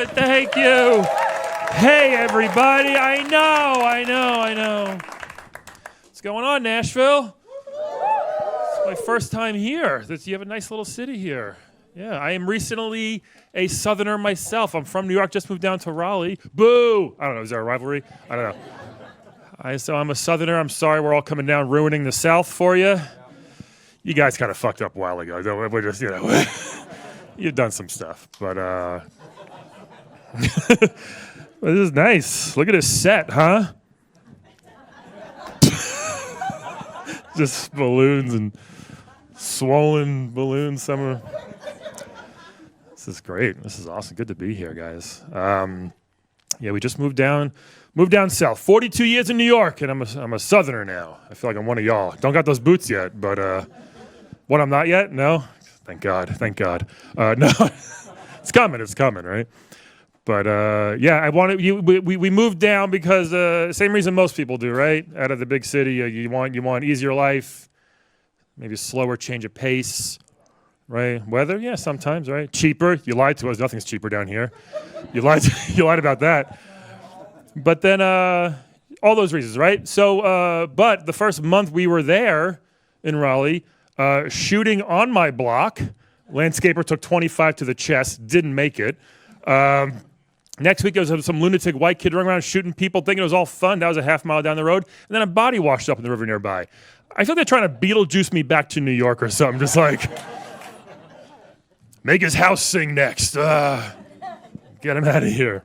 Thank you. Hey, everybody. I know. What's going on, Nashville? It's my first time here. You have a nice little city here. Yeah, I am recently a Southerner myself. I'm from New York, just moved down to Raleigh. Boo! I don't know, is there a rivalry? I don't know. So I'm a Southerner. I'm sorry we're all coming down ruining the South for you. You guys kind of fucked up a while ago. We're just, you've done some stuff. But this is nice. Look at this set, huh? Just balloons and swollen balloons somewhere. This is great. This is awesome. Good to be here, guys. We just moved down south. 42 years in New York, and I'm a Southerner now. I feel like I'm one of y'all. Don't got those boots yet, but what, I'm not yet? No? Thank God. No, it's coming, right? But we moved down because same reason most people do, right? Out of the big city, you want easier life, maybe a slower change of pace. Right? Weather? Yeah, sometimes, right? Cheaper. You lied to us. Nothing's cheaper down here. You lied about that. But then all those reasons, right? So, but the first month we were there in Raleigh, shooting on my block, landscaper took 25 to the chest, didn't make it. Next week, there was some lunatic white kid running around shooting people, thinking it was all fun. That was a half mile down the road. And then a body washed up in the river nearby. I feel they're trying to Beetlejuice me back to New York or something, just like... Make his house sing next. Get him out of here.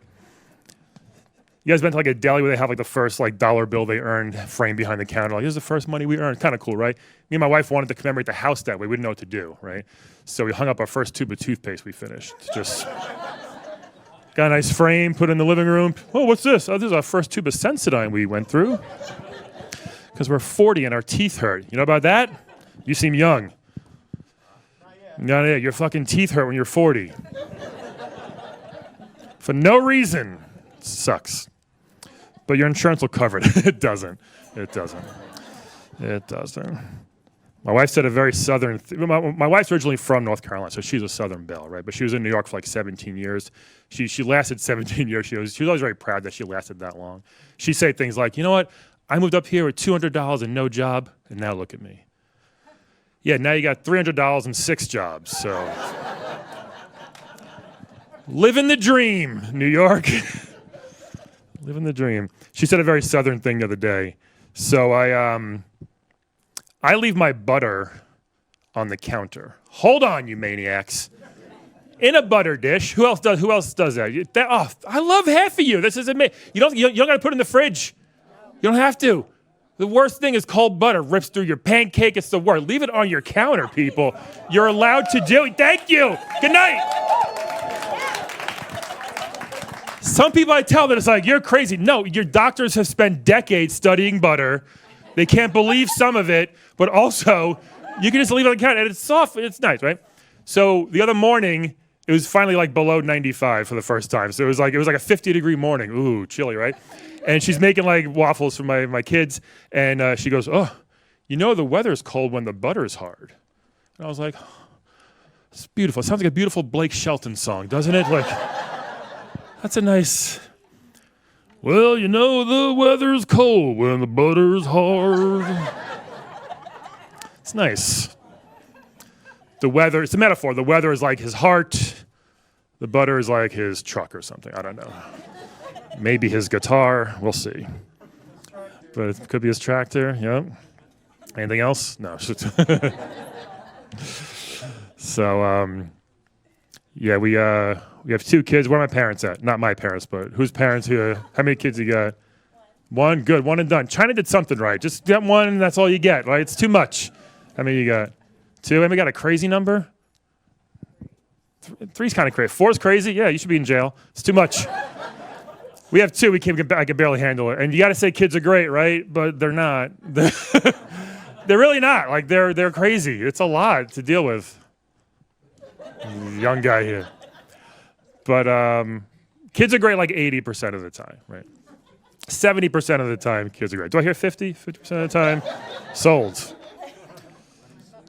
You guys been to like a deli where they have like the first like dollar bill they earned framed behind the counter? Like, here's the first money we earned. Kind of cool, right? Me and my wife wanted to commemorate the house that way. We didn't know what to do, right? So we hung up our first tube of toothpaste we finished. Just got a nice frame, put it in the living room. Oh, what's this? Oh, this is our first tube of Sensodyne we went through. Because we're 40 and our teeth hurt. You know about that? You seem young. No, your fucking teeth hurt when you're 40. For no reason. It sucks. But your insurance will cover it. It doesn't. My wife said a very Southern... My wife's originally from North Carolina, so she's a Southern belle, right? But she was in New York for like 17 years. She lasted 17 years. She was always very proud that she lasted that long. She'd say things like, you know what? I moved up here with $200 and no job, and now look at me. Yeah, now you got $300 and 6 jobs, so. Living the dream, New York. Living the dream. She said a very Southern thing the other day. So I leave my butter on the counter. Hold on, you maniacs. In a butter dish. Who else does that? I love half of you. This is amazing. You don't got to put it in the fridge. You don't have to. The worst thing is cold butter rips through your pancake. It's the worst. Leave it on your counter, people. You're allowed to do it. Thank you. Good night. Some people I tell that it's like, you're crazy. No, your doctors have spent decades studying butter. They can't believe some of it, but also you can just leave it on the counter and it's soft. It's nice, right? So the other morning, it was finally like below 95 for the first time. So it was like a 50-degree morning. Ooh, chilly, right? And she's making like waffles for my kids. And she goes, oh, the weather's cold when the butter's hard. And I was like, it's beautiful. It sounds like a beautiful Blake Shelton song, doesn't it? Like, that's a nice, well, the weather's cold when the butter's hard. It's nice. The weather, it's a metaphor. The weather is like his heart. The butter is like his truck or something. I don't know. Maybe his guitar. We'll see. But it could be his tractor. Yep. Anything else? No. So, we have 2 kids. Where are my parents at? Not my parents, but whose parents? How many kids you got? 1. Good. 1 and done. China did something right. Just get 1 and that's all you get, right? It's too much. How many you got? 2. Anybody got a crazy number? 3's kind of crazy. 4's crazy? Yeah, you should be in jail. It's too much. We have 2. I can barely handle it. And you got to say kids are great, right? But they're not. They're really not. Like, they're crazy. It's a lot to deal with. Young guy here. But kids are great like 80% of the time, right? 70% of the time, kids are great. Do I hear 50? 50% of the time? Sold.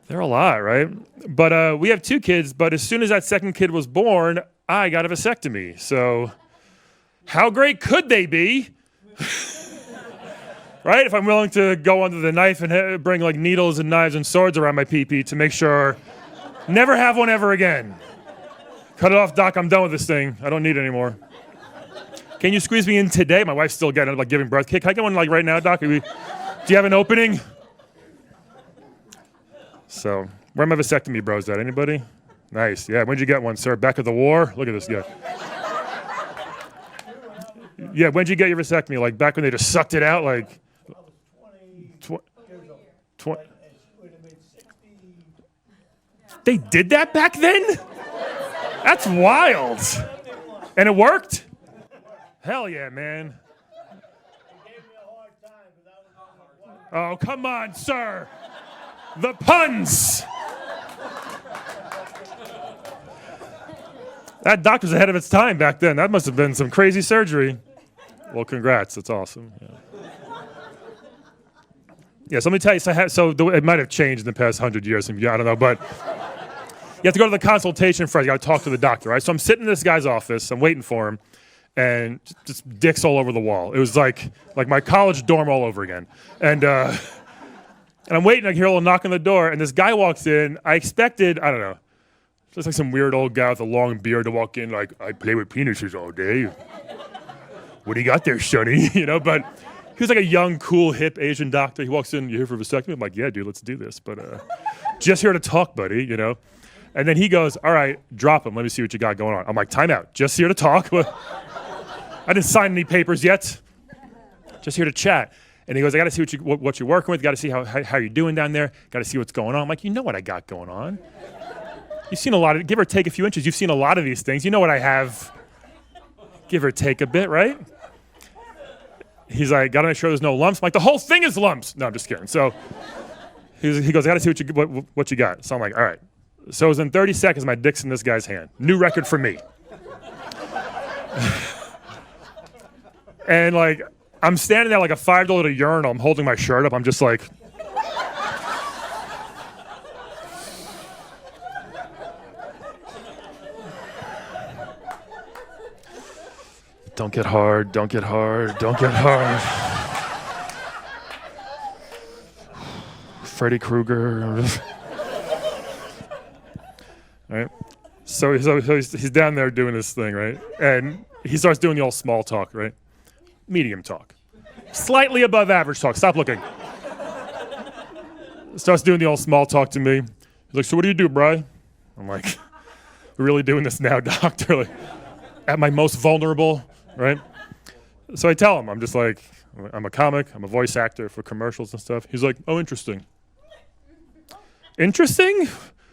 They're a lot, right? But we have 2 kids, but as soon as that second kid was born, I got a vasectomy. So how great could they be? Right? If I'm willing to go under the knife and bring like needles and knives and swords around my pee-pee to make sure never have one ever again. Cut it off, doc. I'm done with this thing. I don't need it anymore. Can you squeeze me in today? My wife's still getting like giving birth. Can I get one like right now, doc? Do you have an opening? So, where are my vasectomy bros at? Anybody? Nice. Yeah. When'd you get one, sir? Back of the war? Look at this guy. Yeah. When'd you get your vasectomy? Like back when they just sucked it out? Like. I was 20. They did that back then? That's wild. And it worked? Hell yeah, man. Oh, come on, sir. The puns. That doctor's ahead of its time back then. That must have been some crazy surgery. Well, congrats. That's awesome. Yeah, so let me tell you, it might have changed in the past 100 years. I don't know, but you have to go to the consultation first. You got to talk to the doctor, right? So I'm sitting in this guy's office. I'm waiting for him, and just dicks all over the wall. It was like my college dorm all over again. And I'm waiting. I hear a little knock on the door, and this guy walks in. I expected, I don't know, just like some weird old guy with a long beard to walk in like, I play with penises all day. What do you got there, sonny? But he was like a young, cool, hip Asian doctor. He walks in, you here for a vasectomy? I'm like, yeah, dude, let's do this. But just here to talk, buddy, And then he goes, all right, drop him. Let me see what you got going on. I'm like, time out. Just here to talk. I didn't sign any papers yet. Just here to chat. And he goes, I got to see what you're working with. Got to see how you're doing down there. Got to see what's going on. I'm like, you know what I got going on. You've seen a lot of, give or take a few inches. You've seen a lot of these things. You know what I have, give or take a bit, right? He's like, got to make sure there's no lumps. I'm like, the whole thing is lumps. No, I'm just kidding. So he goes, I got to see what you got. So I'm like, all right. So it was in 30 seconds, my dick's in this guy's hand. New record for me. And like, I'm standing there like a $5 at a urinal. I'm holding my shirt up. I'm just like, don't get hard, don't get hard, don't get hard. Freddy Krueger. Right? So he's down there doing this thing, right? And he starts doing the old small talk, right? Medium talk. Slightly above average talk. Stop looking. Starts doing the old small talk to me. He's like, so what do you do, Bri? I'm like, we're really doing this now, doctor? Like, at my most vulnerable, right? So I tell him, I'm just like, I'm a comic. I'm a voice actor for commercials and stuff. He's like, oh, interesting. Interesting?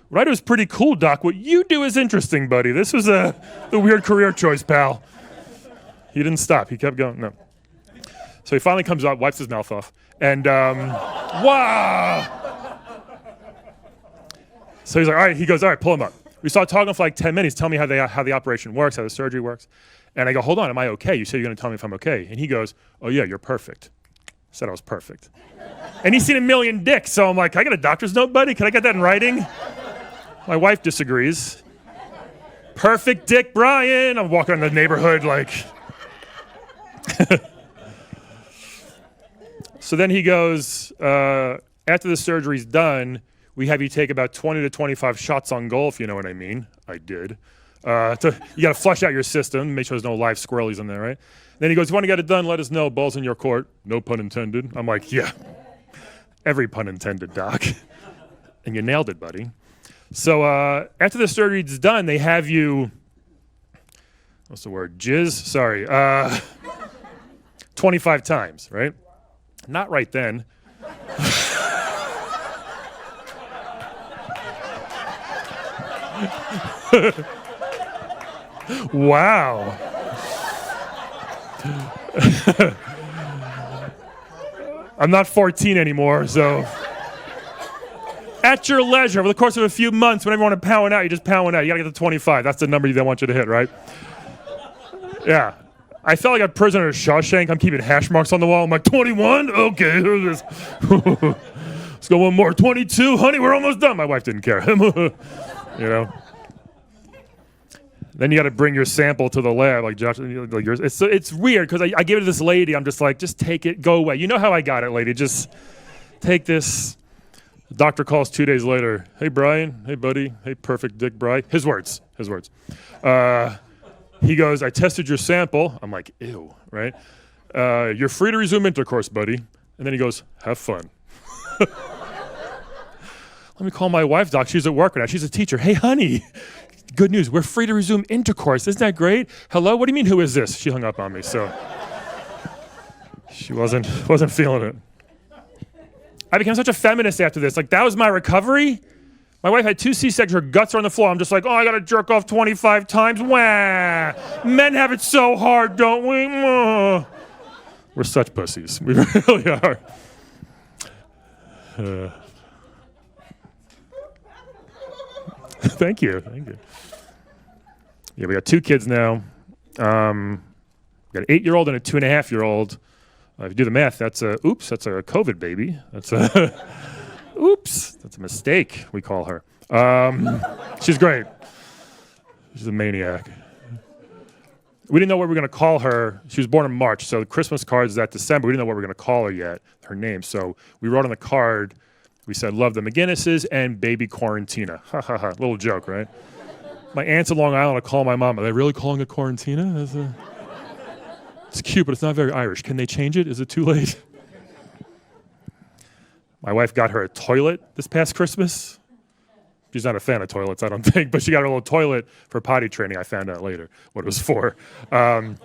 What I do is pretty cool, doc. What you do is interesting, buddy. This was the weird career choice, pal. He didn't stop. He kept going. No. So he finally comes out, wipes his mouth off, and wow. So he's like, all right. He goes, all right, pull him up. We start talking for like 10 minutes. Tell me how the operation works, how the surgery works. And I go, hold on, am I okay? You said you're going to tell me if I'm okay. And he goes, oh yeah, you're perfect. I said I was perfect. And he's seen a million dicks, so I'm like, can I get a doctor's note, buddy? Can I get that in writing? My wife disagrees. Perfect dick, Brian. I'm walking around the neighborhood like. So then he goes, after the surgery's done, we have you take about 20 to 25 shots on goal, if you know what I mean. I did. You got to flush out your system, make sure there's no live squirrelies in there, right? Then he goes, you want to get it done, let us know. Ball's in your court. No pun intended. I'm like, yeah. Every pun intended, doc. And you nailed it, buddy. So after the surgery's done, they have you, what's the word, jizz? Sorry. 25 times, right? Not right then. Wow. I'm not 14 anymore, so. At your leisure, over the course of a few months, whenever you want to pound one out, you just pound one out. You got to get to 25. That's the number they want you to hit, right? Yeah. I felt like a prisoner of Shawshank. I'm keeping hash marks on the wall. I'm like, 21? Okay. Let's go one more. 22? Honey, we're almost done. My wife didn't care. You know? Then you got to bring your sample to the lab, like Josh. Like yours. It's weird because I give it to this lady. I'm just like, just take it, go away. You know how I got it, lady. Just take this. The doctor calls 2 days later. Hey, Brian. Hey, buddy. Hey, perfect Dick Bry. His words. He goes, I tested your sample. I'm like, ew, right? You're free to resume intercourse, buddy. And then he goes, have fun. Let me call my wife, doc. She's at work right now. She's a teacher. Hey, honey. Good news. We're free to resume intercourse. Isn't that great? Hello? What do you mean, who is this? She hung up on me, so she wasn't feeling it. I became such a feminist after this. Like, that was my recovery. My wife had 2 C-sections. Her guts are on the floor. I'm just like, oh, I got to jerk off 25 times. Wah. Men have it so hard, don't we? We're such pussies. We really are. Thank you. Yeah, we got 2 kids now. We got an 8-year-old and a 2.5-year-old. If you do the math, that's a COVID baby. That's a mistake, we call her. She's great. She's a maniac. We didn't know what we were going to call her. She was born in March, so the Christmas card is that December. We didn't know what we were going to call her yet, her name. So we wrote on the card, we said, love the McGuinnesses and baby Quarantina. Ha, ha, ha. Little joke, right? My aunt's in Long Island. I call my mom. Are they really calling it Quarantina? It's cute, but it's not very Irish. Can they change it? Is it too late? My wife got her a toilet this past Christmas. She's not a fan of toilets, I don't think, but she got her a little toilet for potty training. I found out later what it was for. I'm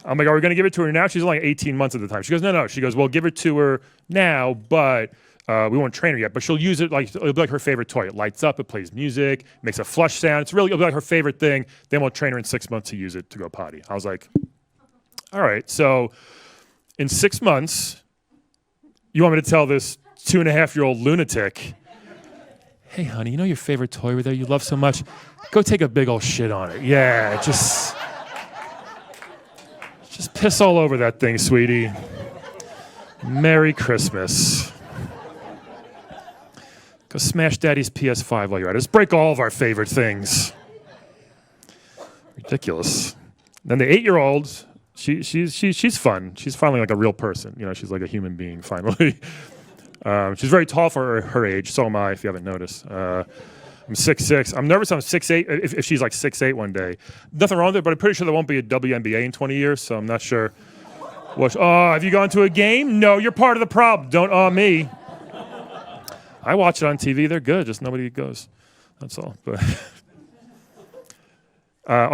like, are we going to give it to her now? She's only 18 months at the time. She goes, no. She goes, well, give it to her now, but we won't train her yet. But she'll use it like, it'll be like her favorite toy. It lights up, it plays music, makes a flush sound. It'll be like her favorite thing. Then we'll train her in 6 months to use it to go potty. I was like, all right, so in 6 months, you want me to tell this 2.5-year-old lunatic, hey, honey, you know your favorite toy over there you love so much? Go take a big old shit on it. Yeah, just piss all over that thing, sweetie. Merry Christmas. Go smash Daddy's PS5 while you're at it. Just break all of our favorite things. Ridiculous. Then the 8-year-old... She's fun. She's finally like a real person. You know, she's like a human being finally. She's very tall for her age. So am I, if you haven't noticed. I'm 6'6". I'm nervous I'm 6'8", if she's like 6'8" one day. Nothing wrong with it, but I'm pretty sure there won't be a WNBA in 20 years, so I'm not sure. Have you gone to a game? No, you're part of the problem. Don't me. I watch it on TV. They're good. Just nobody goes. That's all. But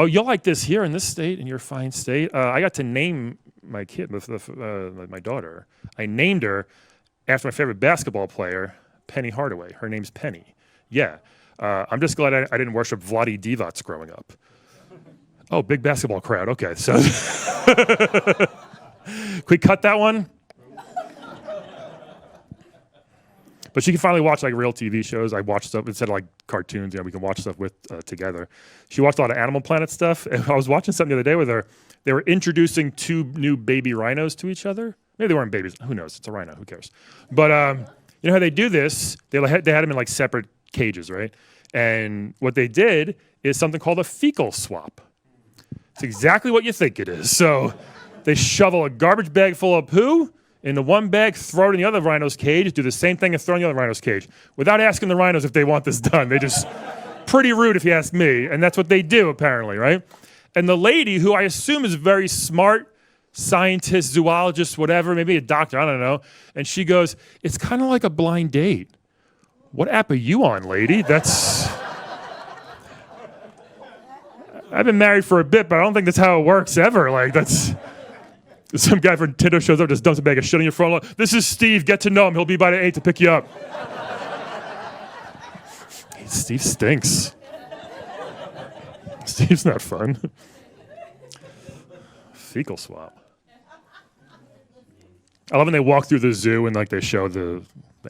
you'll like this here in this state, in your fine state. I got to name my kid, my daughter. I named her after my favorite basketball player, Penny Hardaway. Her name's Penny. Yeah. I'm just glad I didn't worship Vlade Divac growing up. Oh, big basketball crowd. Okay, so can we cut that one? But she can finally watch like real TV shows. I watch stuff instead of like cartoons. You know, we can watch stuff with together. She watched a lot of Animal Planet stuff. And I was watching something the other day with her. They were introducing 2 new baby rhinos to each other. Maybe they weren't babies. Who knows? It's a rhino. Who cares? But you know how they do this? They had them in like separate cages, right? And what they did is something called a fecal swap. It's exactly what you think it is. So they shovel a garbage bag full of poo into one bag, throw it in the other rhino's cage, do the same thing and throw it in the other rhino's cage without asking the rhinos if they want this done. They just, pretty rude if you ask me. And that's what they do apparently, right? And the lady, who I assume is very smart, scientist, zoologist, whatever, maybe a doctor, I don't know. And she goes, it's kind of like a blind date. What app are you on, lady? I've been married for a bit, but I don't think that's how it works ever. Like, that's... Some guy from Tinder shows up, just dumps a bag of shit on your front lawn. This is Steve. Get to know him. He'll be by the 8 to pick you up. Steve stinks. Steve's not fun. Fecal swap. I love when they walk through the zoo and like they show the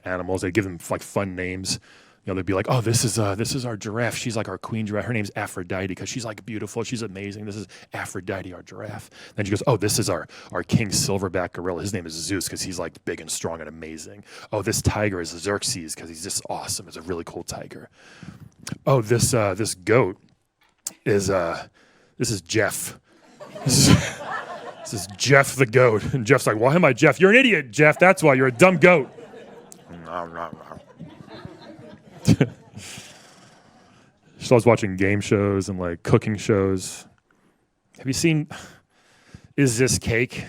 animals. They give them like fun names. You know, they'd be like, oh, this is our giraffe. She's like our queen giraffe. Her name's Aphrodite because she's like beautiful. She's amazing. This is Aphrodite, our giraffe. Then she goes, oh, this is our king silverback gorilla. His name is Zeus because he's like big and strong and amazing. Oh, this tiger is Xerxes because he's just awesome. It's a really cool tiger. Oh, this goat is This is Jeff. This is Jeff the goat. And Jeff's like, why am I Jeff? You're an idiot, Jeff. That's why. You're a dumb goat. She loves watching game shows and like cooking shows. Have you seen Is This Cake?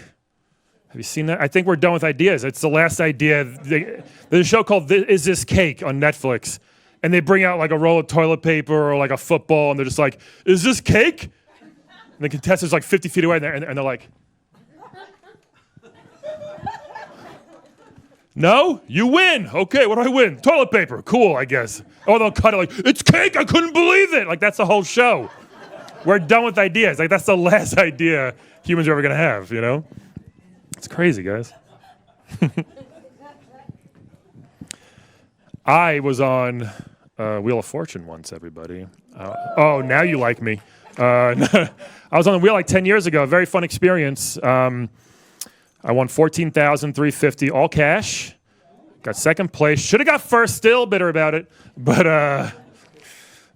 Have you seen that? I think we're done with ideas. It's the last idea. There's a show called Is This Cake on Netflix. And they bring out like a roll of toilet paper or like a football. And they're just like, is this cake? And the contestant's like 50 feet away. And they're like, no, you win. Okay, what do I win? Toilet paper. Cool, I guess. Oh, they'll cut it like, it's cake. I couldn't believe it. Like, that's the whole show. We're done with ideas. Like, that's the last idea humans are ever going to have, you know? It's crazy, guys. I was on Wheel of Fortune once, everybody. Oh, now you like me. I was on the wheel like 10 years ago. A very fun experience. I won $14,350 all cash. Got second place. Should have got first. Still bitter about it, but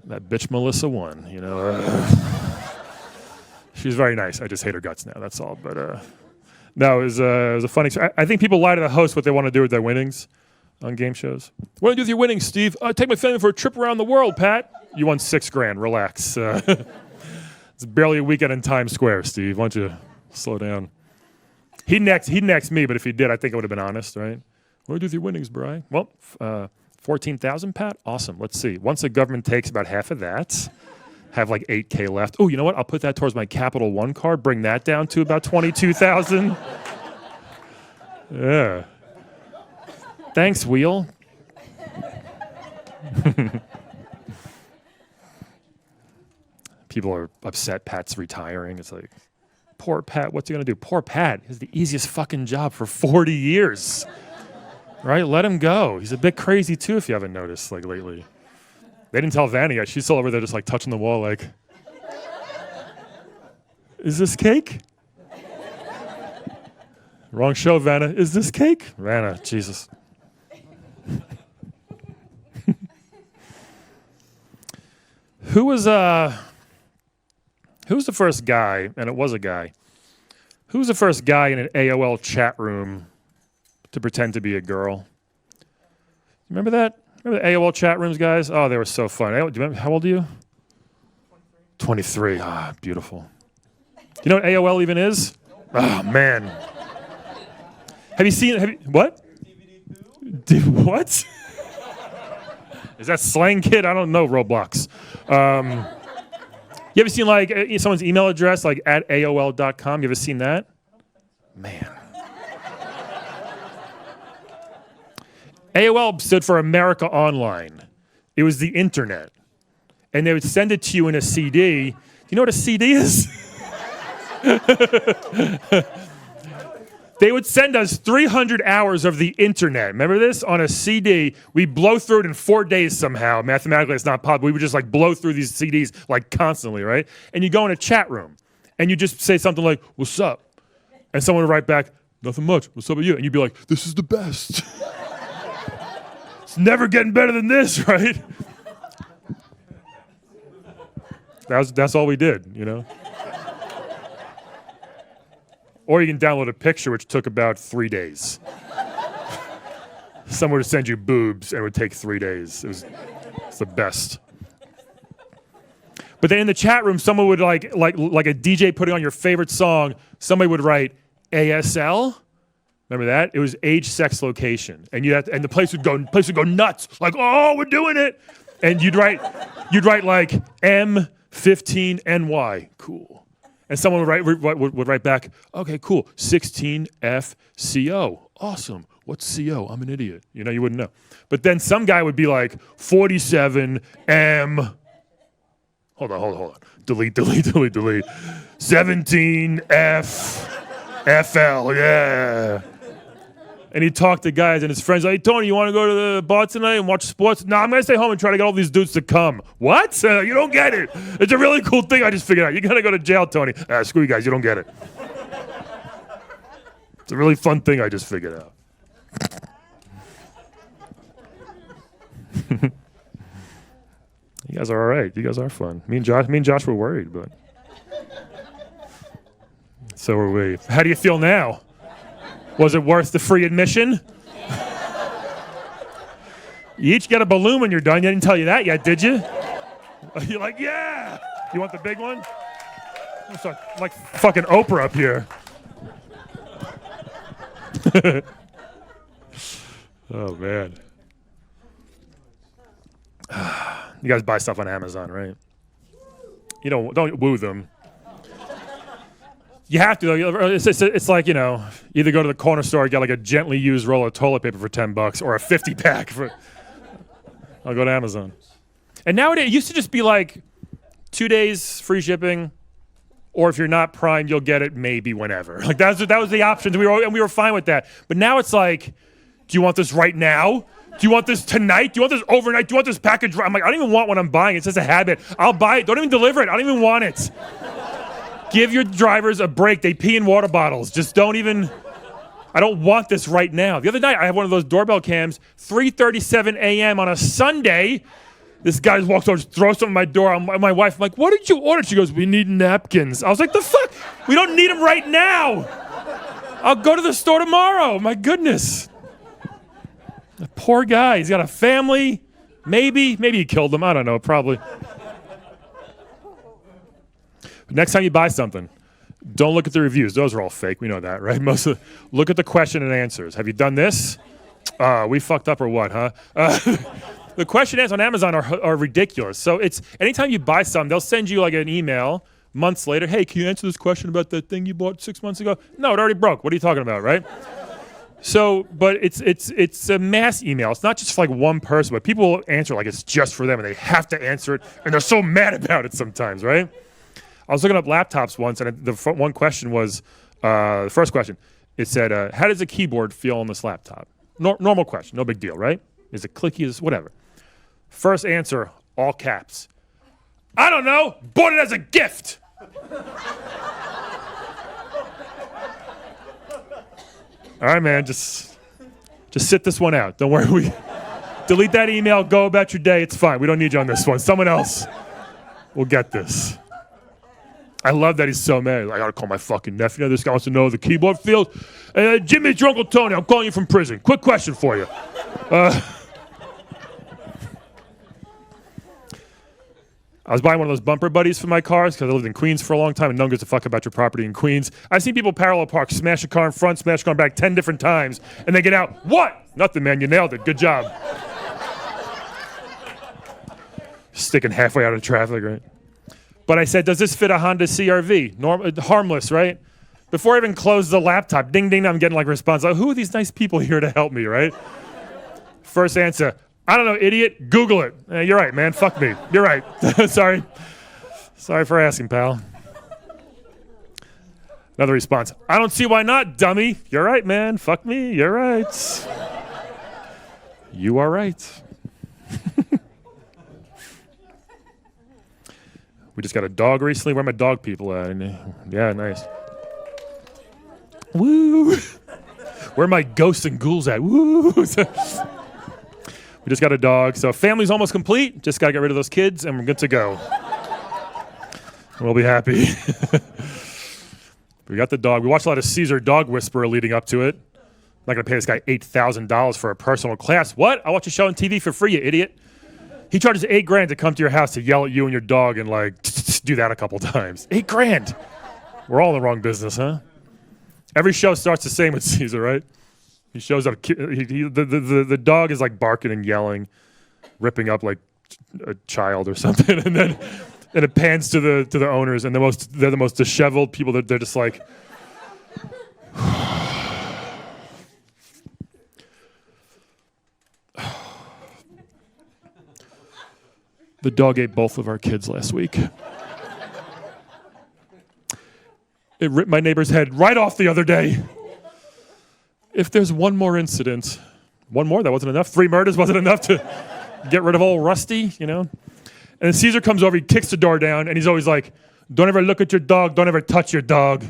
that bitch Melissa won. You know, she's very nice. I just hate her guts now. That's all. But no, it was a fun experience. I think people lie to the host what they want to do with their winnings on game shows. What do you do with your winnings, Steve? Take my family for a trip around the world, Pat. You won $6,000. Relax. It's barely a weekend in Times Square, Steve. Why don't you slow down? He'd next me, but if he did, I think I would have been honest, right? What do you do with your winnings, Bri? Well, 14,000, Pat? Awesome. Let's see. Once the government takes about half of that, have like 8K left. Oh, you know what? I'll put that towards my Capital One card, bring that down to about 22,000. Yeah. Thanks, Wheel. People are upset Pat's retiring. It's like, poor Pat, what's he going to do? Poor Pat has the easiest fucking job for 40 years. Right? Let him go. He's a bit crazy, too, if you haven't noticed, like, lately. They didn't tell Vanna yet. She's still over there just, like, touching the wall, like, is this cake? Wrong show, Vanna. Is this cake? Vanna, Jesus. Who was the first guy, and it was a guy, who was the first guy in an AOL chat room to pretend to be a girl? Remember that? Remember the AOL chat rooms, guys? Oh, they were so fun. Do you remember, how old are you? 23. Ah, beautiful. Do you know what AOL even is? Oh, man. Have you seen, what? What? Is that slang, kid? I don't know, Roblox. You ever seen like someone's email address like at AOL.com? You ever seen that? Man. AOL stood for America Online. It was the internet. And they would send it to you in a CD. Do you know what a CD is? They would send us 300 hours of the internet. Remember this? On a CD, we blow through it in 4 days somehow. Mathematically, it's not possible. We would just like blow through these CDs like constantly, right? And you go in a chat room, and you just say something like, "What's up?" And someone would write back, "Nothing much. What's up with you?" And you'd be like, "This is the best. It's never getting better than this, right?" That's all we did, you know? Or you can download a picture, which took about 3 days. Someone would send you boobs, and it would take 3 days. It's the best. But then in the chat room, someone would like a DJ putting on your favorite song. Somebody would write ASL. Remember that? It was age, sex, location, and and the place would go nuts. Like, oh, we're doing it. And you'd write like M15NY. Cool. And someone would write back, okay, cool, 16FCO. Awesome. What's CO? I'm an idiot. You know, you wouldn't know. But then some guy would be like, 47M. Hold on. Delete. 17FFL, yeah. And he'd talk to guys and his friends like, "Hey, Tony, you want to go to the bar tonight and watch sports?" "No, I'm going to stay home and try to get all these dudes to come." "What? You don't get it. It's a really cool thing I just figured out. You're going to go to jail, Tony." "Screw you guys. You don't get it. It's a really fun thing I just figured out." You guys are all right. You guys are fun. Me and Josh were worried, but So are we. How do you feel now? Was it worth the free admission? You each get a balloon when you're done. I didn't tell you that yet, did you? You're like, yeah. You want the big one? It's like fucking Oprah up here. Oh, man. You guys buy stuff on Amazon, right? You don't woo them. You have to, though. It's like, either go to the corner store and get like a gently used roll of toilet paper for $10 or a 50 pack for. I'll go to Amazon. And nowadays, it used to just be like 2 days free shipping, or if you're not Prime, you'll get it maybe whenever. Like that was the options. We were fine with that. But now it's like, do you want this right now? Do you want this tonight? Do you want this overnight? Do you want this package? I'm like, I don't even want what I'm buying. It's just a habit. I'll buy it. Don't even deliver it. I don't even want it. Give your drivers a break. They pee in water bottles. Just don't even. I don't want this right now. The other night, I had one of those doorbell cams, 3:37 a.m. on a Sunday. This guy just walks over, just throws something at my door. My wife, I'm like, what did you order? She goes, we need napkins. I was like, the fuck? We don't need them right now. I'll go to the store tomorrow. My goodness. The poor guy. He's got a family. Maybe he killed them. I don't know, probably. Next time you buy something, don't look at the reviews. Those are all fake. We know that, right? Look at the question and answers. Have you done this? We fucked up or what, huh? The question and answers on Amazon are ridiculous. So it's anytime you buy something, they'll send you like an email months later. Hey, can you answer this question about that thing you bought 6 months ago? No, it already broke. What are you talking about, right? So, but it's a mass email. It's not just for like one person, but people will answer like it's just for them, and they have to answer it, and they're so mad about it sometimes, right? I was looking up laptops once, and the one question was, the first question, it said, how does the keyboard feel on this laptop? Normal question, no big deal, right? Is it clicky, is whatever. First answer, all caps. I don't know, bought it as a gift. All right, man, just sit this one out. Don't worry, delete that email, go about your day, it's fine. We don't need you on this one. Someone else will get this. I love that he's so mad. I gotta call my fucking nephew. This guy wants to know how the keyboard feels. Jimmy, it's your Uncle Tony. I'm calling you from prison. Quick question for you. I was buying one of those bumper buddies for my cars because I lived in Queens for a long time, and no one gives a fuck about your property in Queens. I've seen people parallel park, smash a car in front, smash a car in back 10 different times, and they get out. What? Nothing, man. You nailed it. Good job. Sticking halfway out of traffic, right? But I said, does this fit a Honda CR-V? Harmless, right? Before I even closed the laptop, ding, ding, I'm getting like a response. Like, who are these nice people here to help me, right? First answer, I don't know, idiot. Google it. You're right, man. Fuck me. You're right. Sorry. Sorry for asking, pal. Another response, I don't see why not, dummy. You're right, man. Fuck me. You're right. You are right. We just got a dog recently. Where are my dog people at? Yeah, nice. Woo! Where are my ghosts and ghouls at? Woo! We just got a dog. So family's almost complete. Just got to get rid of those kids, and we're good to go. And we'll be happy. We got the dog. We watched a lot of Caesar Dog Whisperer leading up to it. I'm not going to pay this guy $8,000 for a personal class. What? I watch a show on TV for free, you idiot. He charges $8,000 to come to your house to yell at you and your dog and like do that a couple times. $8,000. We're all in the wrong business, huh? Every show starts the same with Caesar, right? He shows up. The dog is like barking and yelling, ripping up like a child or something, and then it pans to the owners, and they're the most disheveled people. They're just like. The dog ate both of our kids last week. It ripped my neighbor's head right off the other day. If there's one more incident, one more, that wasn't enough. 3 murders wasn't enough to get rid of old Rusty, you know? And then Caesar comes over, he kicks the door down, and he's always like, don't ever look at your dog, don't ever touch your dog.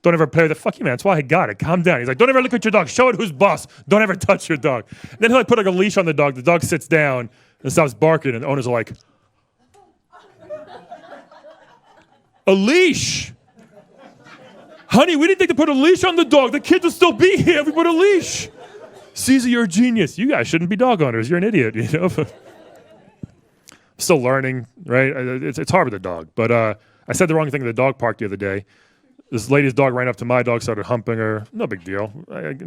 Don't ever play with it. Fuck you, man. That's why I got it. Calm down. He's like, don't ever look at your dog. Show it who's boss. Don't ever touch your dog. And then he'll like put like a leash on the dog. The dog sits down and stops barking, and the owners are like, a leash? Honey, we didn't think to put a leash on the dog. The kids will still be here if we put a leash. Caesar, you're a genius. You guys shouldn't be dog owners. You're an idiot, you know. Still learning, right? It's hard with a dog. But I said the wrong thing at the dog park the other day. This lady's dog ran up to my dog, started humping her. No big deal.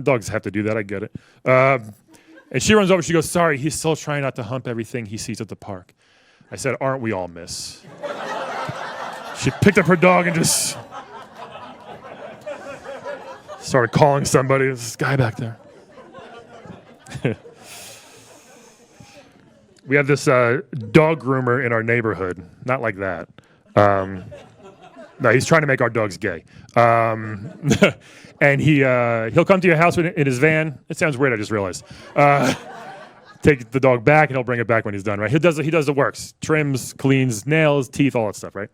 Dogs have to do that. I get it. And she runs over. She goes, sorry, he's still trying not to hump everything he sees at the park. I said, aren't we all, miss? She picked up her dog and just started calling somebody. There's this guy back there. We have this dog groomer in our neighborhood. Not like that. No, he's trying to make our dogs gay. And he'll come to your house in his van. It sounds weird, I just realized. Take the dog back, and he'll bring it back when he's done, right? He does the works. Trims, cleans, nails, teeth, all that stuff, right?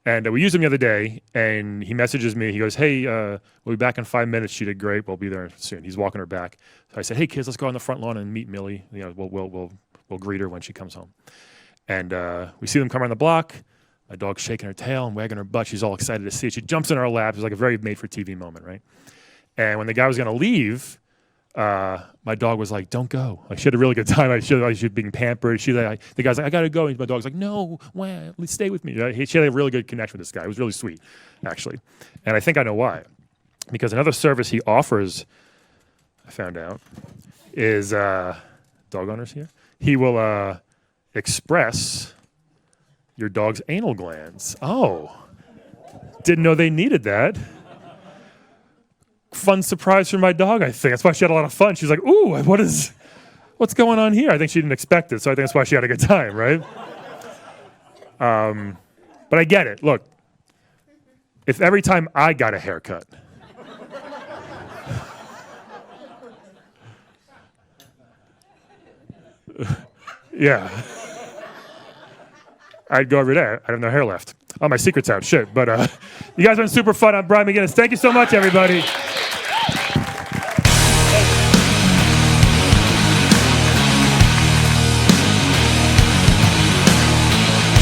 And we used him the other day, and he messages me. He goes, hey, we'll be back in 5 minutes. She did great. We'll be there soon. He's walking her back. So I said, hey, kids, let's go on the front lawn and meet Millie. You know, we'll greet her when she comes home. And we see them come around the block. My dog's shaking her tail and wagging her butt. She's all excited to see it. She jumps in our lap. It's like a very made-for-TV moment, right? And when the guy was going to leave, my dog was like, don't go. Like, she had a really good time. She was being pampered. The guy's like, I got to go. And my dog's like, no, stay with me. She had a really good connection with this guy. It was really sweet, actually. And I think I know why. Because another service he offers, I found out, is dog owners here. He will express your dog's anal glands. Oh, didn't know they needed that. Fun surprise for my dog, I think. That's why she had a lot of fun. She's like, ooh, what's going on here? I think she didn't expect it, so I think that's why she had a good time, right? But I get it. Look, if every time I got a haircut, yeah, I'd go every day. I have no hair left. Oh, my secret's out. Shit. But you guys have been super fun. I'm Brian McGuinness. Thank you so much, everybody.